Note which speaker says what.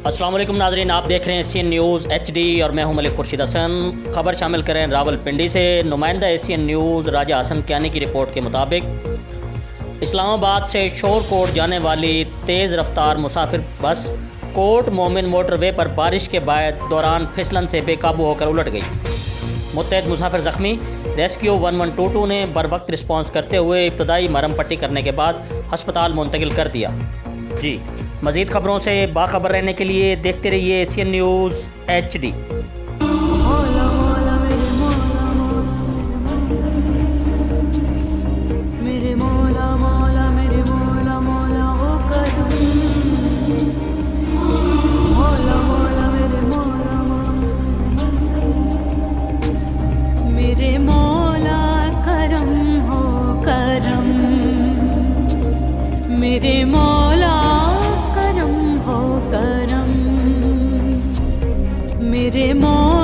Speaker 1: अस्सलाम वालेकुम नाज़रीन, आप देख रहे हैं एशियन न्यूज़ HD और मैं हूं मलिक खुर्शीद हसन। खबर शामिल करें रावलपिंडी से। नुमाइंदा एशियन न्यूज़ राजा हसन कियानी की रिपोर्ट के मुताबिक इस्लामाबाद से शोरकोट जाने वाली तेज़ रफ्तार मुसाफिर बस कोट मोमिन मोटरवे पर बारिश के बाद दौरान फिसलन से बेकाबू होकर उलट गई। मुत्तहद मुसाफिर ज़ख्मी। रेस्क्यू 1122 ने बर वक्त रिस्पॉन्स करते हुए इब्तदाई मरहम पट्टी करने के बाद हस्पताल मुंतकिल कर दिया। जी, मज़ीद ख़बरों से बाखबर रहने के लिए देखते रहिए एशियन न्यूज़ HD।
Speaker 2: मेरे मौला करम हो करम, मेरे मौला करम हो करम, मेरे मौला